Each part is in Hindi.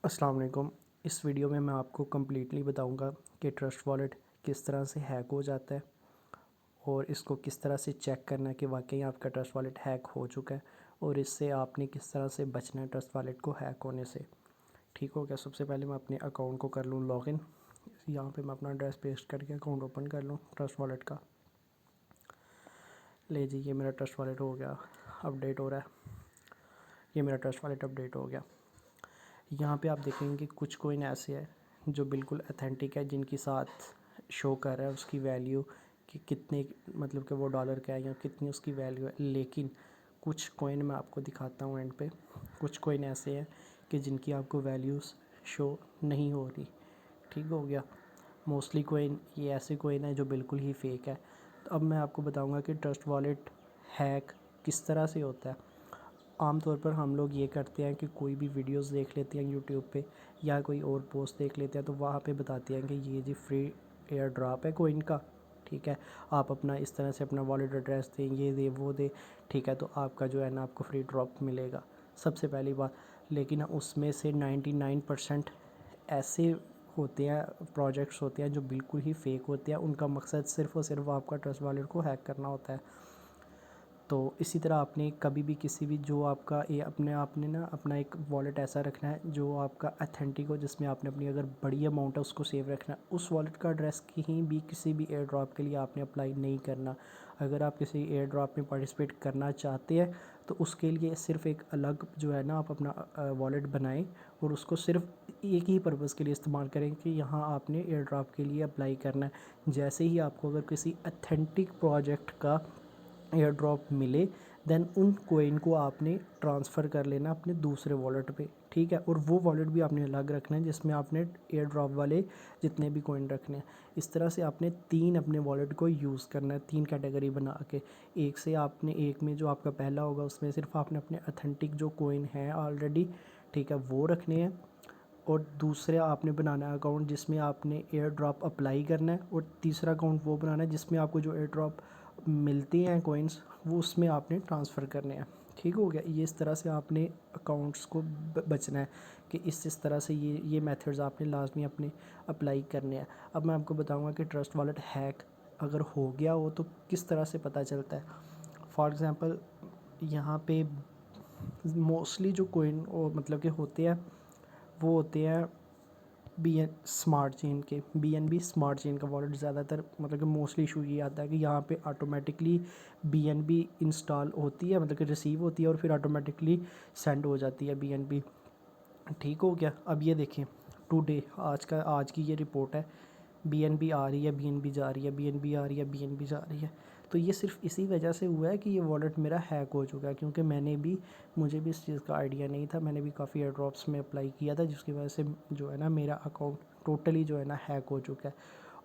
अस्सलाम वालेकुम। इस वीडियो में मैं आपको कम्प्लीटली बताऊंगा कि ट्रस्ट वॉलेट किस तरह से हैक हो जाता है और इसको किस तरह से चेक करना है कि वाकई आपका ट्रस्ट वॉलेट हैक हो चुका है और इससे आपने किस तरह से बचना है ट्रस्ट वॉलेट को हैक होने से। ठीक हो गया। सबसे पहले मैं अपने अकाउंट को कर लूँ लॉगिन। यहाँ पे मैं अपना एड्रेस पेस्ट करके अकाउंट ओपन कर लूँ ट्रस्ट वॉलेट का। ले जी, ये मेरा ट्रस्ट वॉलेट हो गया, अपडेट हो रहा है। ये मेरा ट्रस्ट वॉलेट अपडेट हो गया। यहाँ पे आप देखेंगे कि कुछ कोइन ऐसे हैं जो बिल्कुल अथेंटिक है, जिनकी साथ शो कर रहा है उसकी वैल्यू कि कितने, मतलब कि वो डॉलर का है या कितनी उसकी वैल्यू है। लेकिन कुछ कोइन मैं आपको दिखाता हूँ एंड पे। कुछ कोइन ऐसे हैं कि जिनकी आपको वैल्यूज़ शो नहीं हो रही। ठीक हो गया। मोस्टली कोइन ये ऐसे कोइन है जो बिल्कुल ही फेक है। तो अब मैं आपको बताऊँगा कि ट्रस्ट वॉलेट हैक किस तरह से होता है। आमतौर पर हम लोग ये करते हैं कि कोई भी वीडियोस देख लेते हैं यूट्यूब पे या कोई और पोस्ट देख लेते हैं, तो वहाँ पे बताते हैं कि ये जी फ्री एयर ड्रॉप है कोइन का। ठीक है, आप अपना इस तरह से अपना वॉलेट एड्रेस दें, ये दे वो दे, ठीक है, तो आपका जो है ना आपको फ्री ड्रॉप मिलेगा। सबसे पहली बात। लेकिन उसमें से 99% ऐसे होते हैं, प्रोजेक्ट्स होते हैं जो बिल्कुल ही फेक होते हैं। उनका मकसद सिर्फ़ और सिर्फ आपका ट्रस्ट वॉलेट को हैक करना होता है। तो इसी तरह आपने कभी भी किसी भी जो आपका ये अपने आपने ना अपना एक वॉलेट ऐसा रखना है जो आपका अथेंटिक हो, जिसमें आपने अपनी अगर बड़ी अमाउंट है उसको सेव रखना है। उस वॉलेट का एड्रेस कहीं भी किसी भी एयर ड्रॉप के लिए आपने अप्लाई नहीं करना। अगर आप किसी एयर ड्रॉप में पार्टिसिपेट करना चाहते हैं तो उसके लिए सिर्फ एक अलग जो है ना आप अपना वॉलेट बनाएं और उसको सिर्फ एक ही पर्पज़ के लिए इस्तेमाल करें कि यहाँ आपने एयर ड्रॉप के लिए अप्लाई करना है। जैसे ही आपको अगर किसी अथेंटिक प्रोजेक्ट का एयर ड्रॉप मिले, देन उन कोइन को आपने ट्रांसफ़र कर लेना अपने दूसरे वॉलेट पे। ठीक है, और वो वॉलेट भी आपने अलग रखना है जिसमें आपने एयर ड्रॉप वाले जितने भी कोइन रखने हैं। इस तरह से आपने 3 अपने वॉलेट को यूज़ करना है, 3 कैटेगरी बना के। एक से आपने एक में जो आपका पहला होगा उसमें सिर्फ आपने अपने अथेंटिक जो कोइन हैं ऑलरेडी, ठीक है, वो रखने हैं। और दूसरा आपने बनाना है अकाउंट जिसमें आपने एयर ड्रॉप अप्लाई करना है, और तीसरा अकाउंट वो बनाना है जिसमें आपको जो एयर ड्रॉप मिलती हैं कोइंस वो उसमें आपने ट्रांसफ़र करने हैं। ठीक हो गया। ये इस तरह से आपने अकाउंट्स को बचना है कि इस तरह से ये मेथड्स आपने लाजमी अपने अप्लाई करने हैं। अब मैं आपको बताऊंगा कि ट्रस्ट वॉलेट हैक अगर हो गया हो तो किस तरह से पता चलता है। फॉर एग्ज़ाम्पल यहाँ पे मोस्टली जो कोइन मतलब कि होते हैं वो होते हैं BNB स्मार्ट चेन का वॉलेट। ज़्यादातर मतलब कि मोस्टली इशू ये आता है कि यहाँ पे ऑटोमेटिकली BNB इंस्टॉल होती है, मतलब कि रिसीव होती है और फिर ऑटोमेटिकली सेंड हो जाती है BNB। ठीक हो गया। अब ये देखें, टुडे आज की ये रिपोर्ट है, BNB आ रही है, BNB जा रही है, BNB आ रही है, BNB जा रही है। तो ये सिर्फ इसी वजह से हुआ है कि ये वॉलेट मेरा हैक हो चुका है, क्योंकि मुझे भी इस चीज़ का आइडिया नहीं था। मैंने भी काफ़ी एयर ड्रॉप्स में अप्लाई किया था जिसकी वजह से जो है ना मेरा अकाउंट टोटली जो है ना हैक हो चुका है।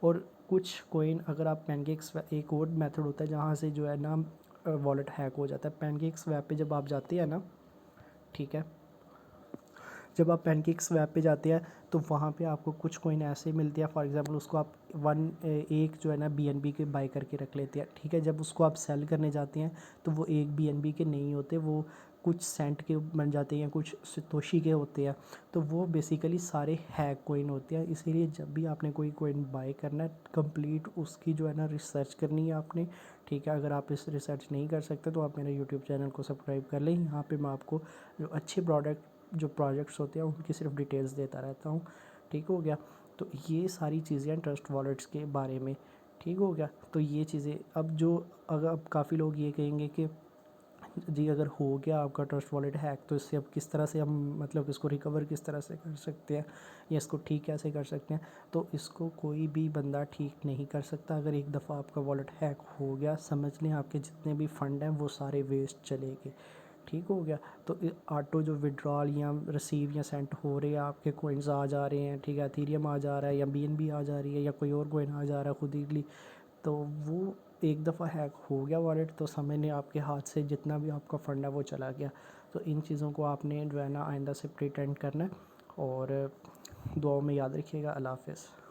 और कुछ कोइन अगर आप एक और मेथड होता है जहाँ से जो है ना वॉलेट हैक हो जाता है। पैनकेक स्वैप पे जब आप जाते हैं ना, ठीक है, जब आप पैनकेक स्वैप पे जाते हैं तो वहाँ पे आपको कुछ कोइन ऐसे मिलते हैं। फॉर एग्जांपल उसको आप एक जो है ना BNB के बाय करके रख लेते हैं। ठीक है, जब उसको आप सेल करने जाते हैं तो वो एक BNB के नहीं होते, वो कुछ सेंट के बन जाते हैं, कुछ सतोशी के होते हैं। तो वो बेसिकली सारे हैक कोइन होते हैं। इसीलिए जब भी आपने कोई कोइन बाय करना है, कंप्लीट उसकी जो है ना रिसर्च करनी है आपने। ठीक है, अगर आप इस रिसर्च नहीं कर सकते तो आप मेरे यूट्यूब चैनल को सब्सक्राइब कर लें। यहाँ पे मैं आपको जो अच्छे प्रोजेक्ट्स होते हैं उनकी सिर्फ डिटेल्स देता रहता हूँ। ठीक हो गया। तो ये सारी चीज़ें हैं ट्रस्ट वॉलेट्स के बारे में। ठीक हो गया। तो ये चीज़ें अगर अब काफ़ी लोग ये कहेंगे कि जी अगर हो गया आपका ट्रस्ट वॉलेट हैक तो इससे अब किस तरह से हम मतलब इसको रिकवर किस तरह से कर सकते हैं या इसको ठीक कैसे कर सकते हैं। तो इसको कोई भी बंदा ठीक नहीं कर सकता। अगर एक दफ़ा आपका वॉलेट हैक हो गया, समझ लें आपके जितने भी फ़ंड हैं वो सारे वेस्ट चले गए। ठीक हो गया। तो ऑटो जो विड्रॉल या रिसीव या सेंड हो रहे हैं, आपके कोइंस आ जा रहे हैं, ठीक है, एथेरियम आ जा रहा है या BNB आ जा रही है या कोई और कोइन आ जा रहा है खुद ही, तो वो एक दफ़ा हैक हो गया वॉलेट तो समझ लें आपके हाथ से जितना भी आपका फ़ंड है वो चला गया। तो इन चीज़ों को आपने जो है ना आइंदा से प्रिटेंड करना है। और दुआओं में याद रखिएगा। अल्लाह हाफ़िज़।